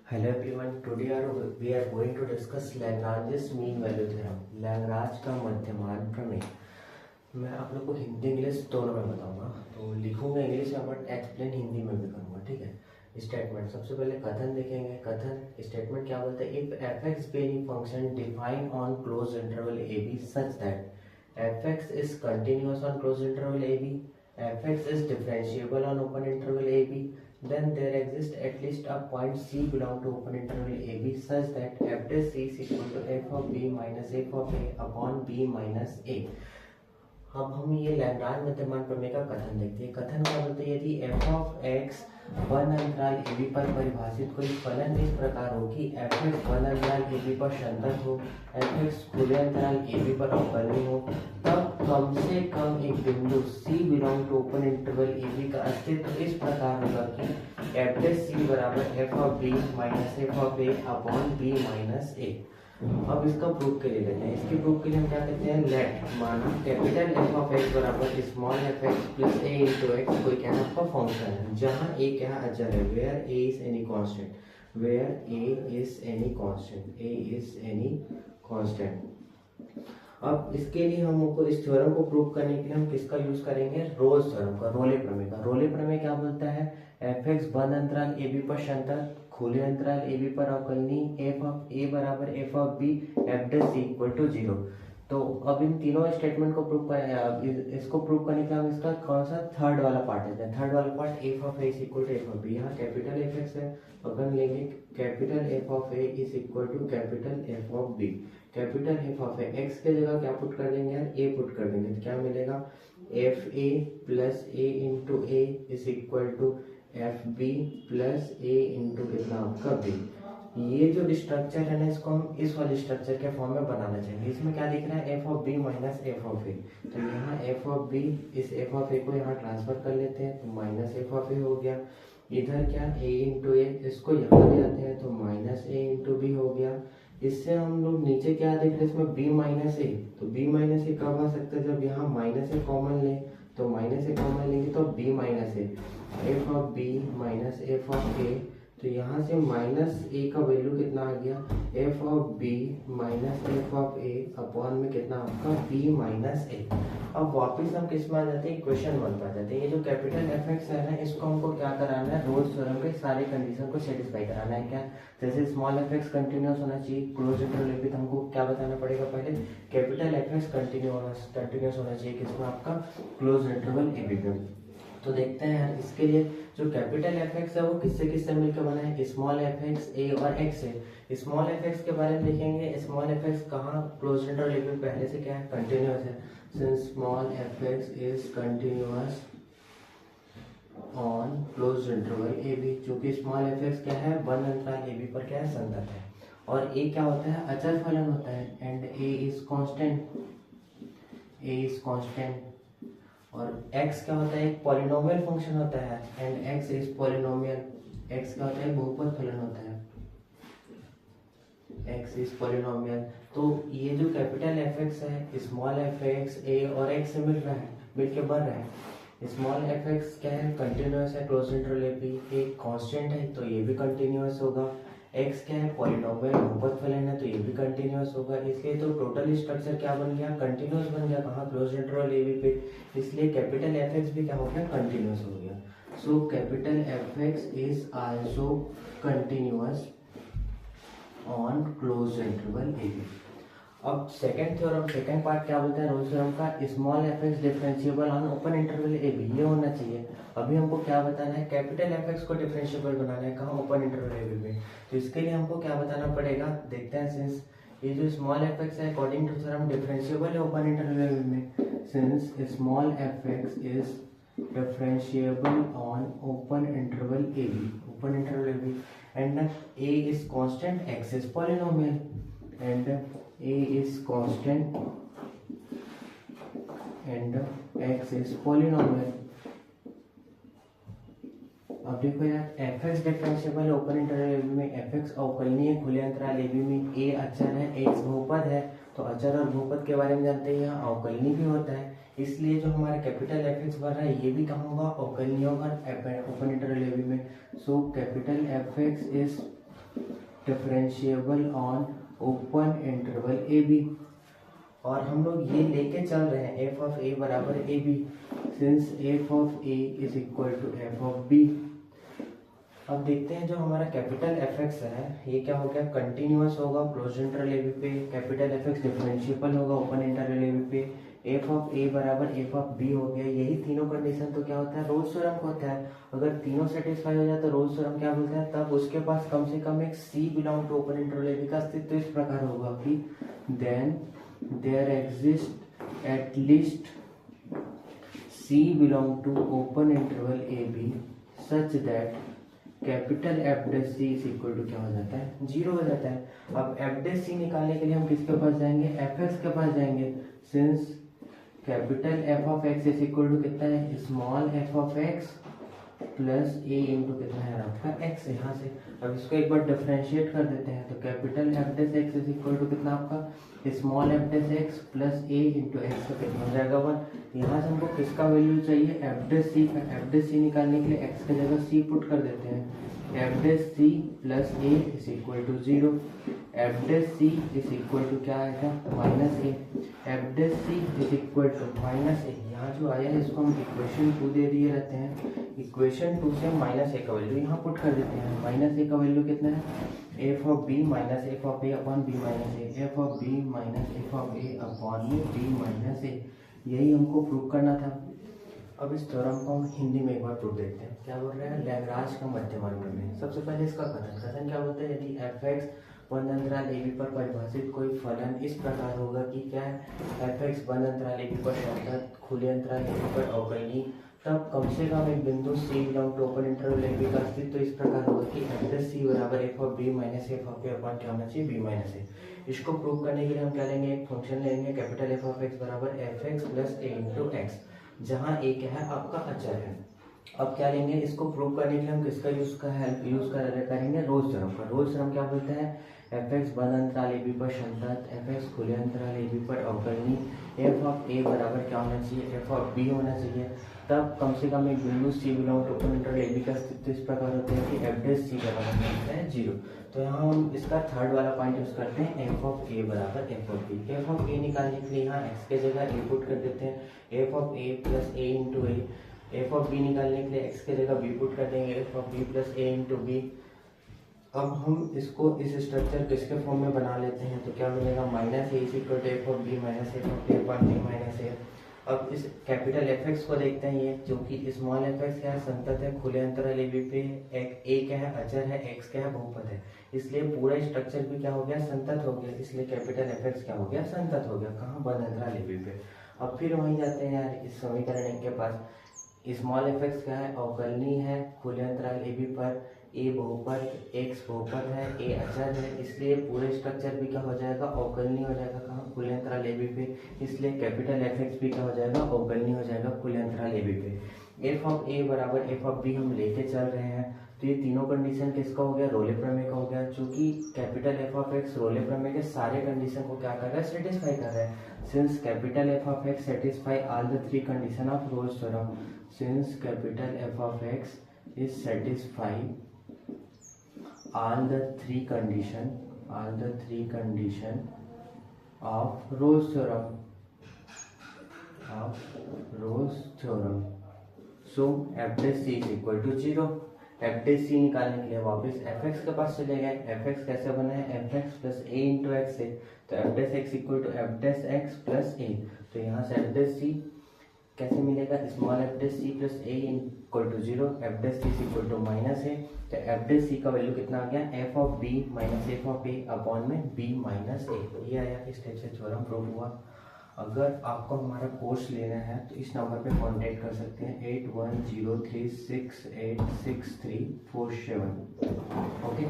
Hello everyone, today we are going to discuss Lagrange's mean value theorem, Lagrange का मध्यमान प्रमेय। मैं आप लोग को हिंदी इंग्लिश दोनों में बताऊंगा, तो लिखूंगा इंग्लिश में बट एक्सप्लेन हिंदी में भी करूंगा, ठीक है। स्टेटमेंट सबसे पहले कथन देखेंगे। कथन स्टेटमेंट क्या बोलते हैं, if F X be any function define on close interval A B such that F X is continuous on close interval A B, F X is differentiable on open interval A B, then there exists at least a point C belong to open interval AB such that f dash C is equal to f of B minus f of A upon B minus A। अब हम ये Lagrange मध्यमान प्रमेय का कथन देखते हैं। कथन क्या बोलते हैं, यदि f of x वन अंतराल AB पर परिभाषित कोई फलन इस प्रकार हो कि f x वन अंतराल AB पर संतत हो, f x खुले अंतराल AB पर अवकलनीय हो, तब कम से कम एक बिंदु C belong to open interval AB का अस्तित्व इस प्रकार होगा कि f dash C बराबर f of B minus f of A upon B minus A। अब इसका प्रूफ के लिए लेते हैं। इसके प्रूफ के लिए हम क्या कहते हैं, लेट माना कैपिटल एफ ऑफ एक्स बराबर small F x plus A into x कोई क्या है आपका फंक्शन है, जहाँ ए क्या अचर है, where A is any constant, where A is any constant, A is any constant. अब इसके लिए हमको इस थ्योरम को प्रूव करने के लिए हम किसका यूज करेंगे, रोल्स थ्योरम का, रोले प्रमेय का। रोले प्रमेय क्या बोलता है, एफ एक्स बंद अंतराल ए बी पर संतत खुले अंतराल ए बी पर अवकलनीय एफ ऑफ ए बराबर F of B F dash C equal to 0। तो अब इन तीनों स्टेटमेंट को प्रूव करें, इसको प्रूव करने के लिए हम इसका कौन सा थर्ड वाला पार्ट लेते हैं। थर्ड वाला part F of A is equal to F of B, यहाँ कैपिटल एफ एक्स है, अपन लेंगे capital F of A is equal to capital F of B. Capital F of A X के जगह क्या पुट कर देंगे यार, ए पुट कर देंगे, तो क्या मिलेगा F A plus A into A is equal to F B plus A into कितना आपका बी। ये जो स्ट्रक्चर है ना, इसको हम इस वाले स्ट्रक्चर के फॉर्म में बनाना चाहेंगे। इसमें क्या दिख रहा है, F of B minus F of A, तो यहाँ एफ ऑफ बी इस एफ ऑफ ए को यहाँ ट्रांसफर कर लेते हैं, तो माइनस एफ ऑफ ए हो गया। इधर क्या ए इंटू ए, इसको यहाँ ले जाते हैं तो माइनस ए इंटू बी हो गया। इससे हम लोग नीचे क्या देख रहे हैं, इसमें बी माइनस ए, तो बी माइनस ए कब आ सकता है, जब यहाँ माइनस ए कॉमन ले, तो माइनस ए कॉमन लेंगे तो B minus A, F of B minus F of A, तो यहाँ से माइनस ए का वैल्यू कितना आ गया, F of B minus F of A upon में कितना आपका बी माइनस ए। अब वापस हम किस में आ जाते हैं, इक्वेशन वन पर आ जाते हैं। ये जो कैपिटल एफ एक्स है ना, इसको हमको क्या कराना है, रोल्स थ्योरम के सारे कंडीशन को सेटिस्फाई कराना है। क्या, जैसे स्मॉल एफ एक्स कंटिन्यूअस होना चाहिए क्लोज इंटरवल ए बी, तो हमको क्या बताना पड़ेगा, पहले कैपिटल एफ एक्स कंटिन्यूअस होना चाहिए किसमें आपका क्लोज इंटरवल ए बी में। तो देखते हैं यार, इसके लिए जो कैपिटल एफ एक्स है वो किससे किससे मिलकर बना है, स्मॉल एफ एक्स ए और एक्स है। स्मॉल एफ एक्स के बारे में देखेंगे, स्मॉल एफ एक्स कहाँ क्लोज इंटरवल ए बी पहले से क्या है, कंटिन्यूअस है, since small F X is continuous on close interval A B, चूंकि स्मॉल एफ एक्स क्या है, वन अंतराल ए बी पर क्या है, संतत है। और ए क्या होता है, अचर फलन होता है, and A is constant, A is constant. और x क्या होता है, एक पॉलिनोमियल फंक्शन होता है, and x is polynomial, x क्या होता है, बहुपद फलन होता है, x इज पॉलिनोमियल। तो ये जो कैपिटल एफ एक्स है, स्मॉल एफ एक्स ए और x से मिल रहा है, मिलके बढ़ रहा है। स्मॉल एफ एक्स क्या है, कंटिन्यूअस है, क्लोज इंटरवल ए बी, एक कांस्टेंट है तो ये भी कंटिन्यूअस होगा। x क्या है, पॉलिनोमियल बहुपद फलन है, तो ये भी कंटिन्यूअस होगा। इसलिए तो टोटल स्ट्रक्चर क्या बन गया, कंटिन्यूअस बन गया, कहाँ, क्लोज इंटरवल ए बी पे। इसलिए कैपिटल एफ एक्स भी क्या हो गया, कंटिन्यूअस हो गया। So capital F X is also continuous on close interval A B. अब सेकंड थ्योरम, सेकंड पार्ट क्या बोलता है रोल्स थ्योरम का, small F X differentiable on open interval A B, ये होना चाहिए। अभी हमको क्या बताना है, कैपिटल एफ एक्स को डिफरेंशिएबल बनाना है, कहाँ, ओपन इंटरवल ए बी में। तो इसके लिए हमको क्या बताना पड़ेगा, देखते हैं। सिंस ये जो स्मॉल एफ एक्स है अकॉर्डिंग टू थ्योरम डिफरेंशिएबल है ओपन इंटरवल ए बी में, since small F X is differentiable on open interval A B, open interval A B, and A is constant, X is polynomial, and a is constant and x is polynomial। अब देखो यार, F X differentiable है open interval A B में, F x अवकलनीय है खुले अंतराल ए B में, ए अचर है, एक्स बहुपद है, तो अचर और बहुपद के बारे में जानते हैं, यहाँ अवकलनीय भी होता है। इसलिए जो हमारा कैपिटल एफ एक्स बन रहा है ये भी कहाँ होगा, अवकलनीय होगा ओपन इंटरवल ए बी में। So capital F X is differentiable on open interval A B. और हम लोग ये लेके चल रहे हैं एफ ऑफ ए बराबर A B, since F of A is equal to F of B. अब देखते हैं जो हमारा कैपिटल एफ एक्स है ये क्या हो गया, कंटिन्यूअस होगा क्लोज इंटरवल ए बी पे, कैपिटल एफ एक्स डिफरेंशिएबल होगा ओपन इंटरवल ए बी पे, एफ ऑफ ए बराबर एफ ऑफ बी हो गया। यही तीनों कंडीशन तो क्या होता है, रोल्स थ्योरम होता है। अगर तीनों सेटिस्फाई हो जाए तो रोल्स थ्योरम क्या बोलता है, तब उसके पास कम से कम एक C belong to open interval A B का अस्तित्व इस प्रकार होगा कि then there exist at least C belong to open interval A B such that capital F dash C is equal to क्या हो जाता है, जीरो हो जाता है। अब एफ डैश सी निकालने के लिए हम किसके पास जाएंगे, एफ एक्स के पास जाएंगे, since capital F of X is equal to कितना है, small F of X plus A into कितना है आपका एक्स। यहाँ से अब इसको एक बार डिफरेंशिएट कर देते हैं, तो capital F dash X is equal to कितना आपका, small F dash X plus A into X का कितना हो जाएगा 1। यहाँ से हमको किसका वैल्यू चाहिए, एफ डैश सी का। एफ डैश सी निकालने के लिए एक्स की जगह सी पुट कर देते हैं, F dash C plus A is equal to 0। F dash C is equal to क्या आएगा, minus A. F dash C is equal to minus A. यहाँ जो आया है इसको हम इक्वेशन 2 दे दिए रहते हैं, इक्वेशन 2 से माइनस ए का वैल्यू यहाँ पुट कर देते हैं। माइनस ए का वैल्यू कितना है, F of B minus F of A upon B minus A, F of B minus F of A upon B minus A. यही हमको प्रूव करना था। अब इस थ्योरम को हम हिंदी में एक बार प्रूव देखते हैं। क्या बोल रहे हैं, लैग्रांज का मध्यमान प्रमेय। सबसे पहले इसका कथन क्या बोलते हैं, यदि एफ एक्स बंद अंतराल ए बी पर परिभाषित कोई फलन इस प्रकार होगा कि क्या है, एफ एक्स बंद अंतराल ए बी पर संतत खुले अंतराल ए बी पर अवकलनीय, तब कम से कम एक बिंदु C belong to open interval A B का अस्तित्व इस प्रकार होगा कि एफ डैश सी बराबर F of B minus F of A upon क्या होना चाहिए, बी माइनस ए। इसको प्रूव करने के लिए हम क्या लेंगे, एक फंक्शन लेंगे कैपिटल एफ ऑफ एक्स बराबर F x plus A into x, जहाँ ए क्या है आपका अचर है। अब क्या लेंगे, इसको प्रूव करने के लिए हम किसका यूज करेंगे, रोल्स थ्योरम का। रोल्स थ्योरम क्या बोलते हैं, एफ एक्स बंद अंतराल ए बी पर संतत, एफ एक्स खुले अंतराल ए बी पर अवकलनीय, एफ ऑफ ए बराबर क्या होना चाहिए, एफ ऑफ बी होना चाहिए, तब कम से कम एक बिंदु C belong to open interval A B का अस्तित्व इस प्रकार होता है कि एफ डैश सी बराबर होता है 0। तो यहाँ हम इसका थर्ड वाला पॉइंट यूज करते हैं, एफ ऑफ ए बराबर F of B. F of A निकालने के लिए यहाँ एक्स के जगह ए पुट कर देते हैं, F of A plus A into A. F of B निकालने के लिए एक्स के जगह बी पुट कर देंगे, F of B plus A into B. अब हम इसको इस स्ट्रक्चर किसके फॉर्म में बना लेते हैं, तो क्या मिलेगा, minus A is equal to F of B minus F of A upon B minus A. अब इस कैपिटल एफ एक्स को देखते हैं, ये जो कि स्मॉल एफ एक्स क्या है, संतत है खुले अंतराल ए बी पे, ए क्या है अचर है, एक्स क्या है बहुपद है, इसलिए पूरा स्ट्रक्चर भी क्या हो गया, संतत हो गया, इसलिए कैपिटल एफ एक्स क्या हो गया, संतत हो गया। कहाँ, बंद अंतराल ए बी पे। अब फिर वहीं जाते हैं यार इस समीकरण के पास, स्मॉल एफ एक्स क्या है, अवकलनीय है खुले अंतराल ए बी पर, ए बहुपद, एक्स बहुपद है, ए अचर है, इसलिए पूरे स्ट्रक्चर भी क्या हो जाएगा, अवकलनीय हो जाएगा। कहाँ, खुले अंतराल ए बी पे, इसलिए कैपिटल एफ एक्स भी क्या हो जाएगा, अवकलनीय हो जाएगा खुले अंतराल ए बी पे। एफ ऑफ ए बराबर एफ ऑफ बी हम लेके चल रहे हैं, तो ये तीनों कंडीशन किसका हो गया, रोले प्रमेय का हो गया। चूंकि कैपिटल एफ ऑफ एक्स रोले प्रमेय के सारे कंडीशन को क्या कर रहा है, सेटिस्फाई कर रहा है। Since capital F of x satisfy all the 3 condition of Rolle's theorem, since capital F of X is satisfy all the three condition of Rolle's theorem, so f dash c is equal to 0। f dash c निकालने के लिए वापस f x के पास चले गए। f x कैसे बना है, f x plus a into X है, तो f dash x equal to f dash x plus a। तो यहाँ से f dash c कैसे मिलेगा, small F dash C plus A equal to 0, F dash C equal to minus A. तो F dash C का value कितना आ गया, F of B minus F of A upon में बी माइनस ए। ये आया, इस टाइप से थ्योरम प्रूव हुआ। अगर आपको हमारा कोर्स लेना है तो इस नंबर पे कांटेक्ट कर सकते हैं 8103686347। ओके।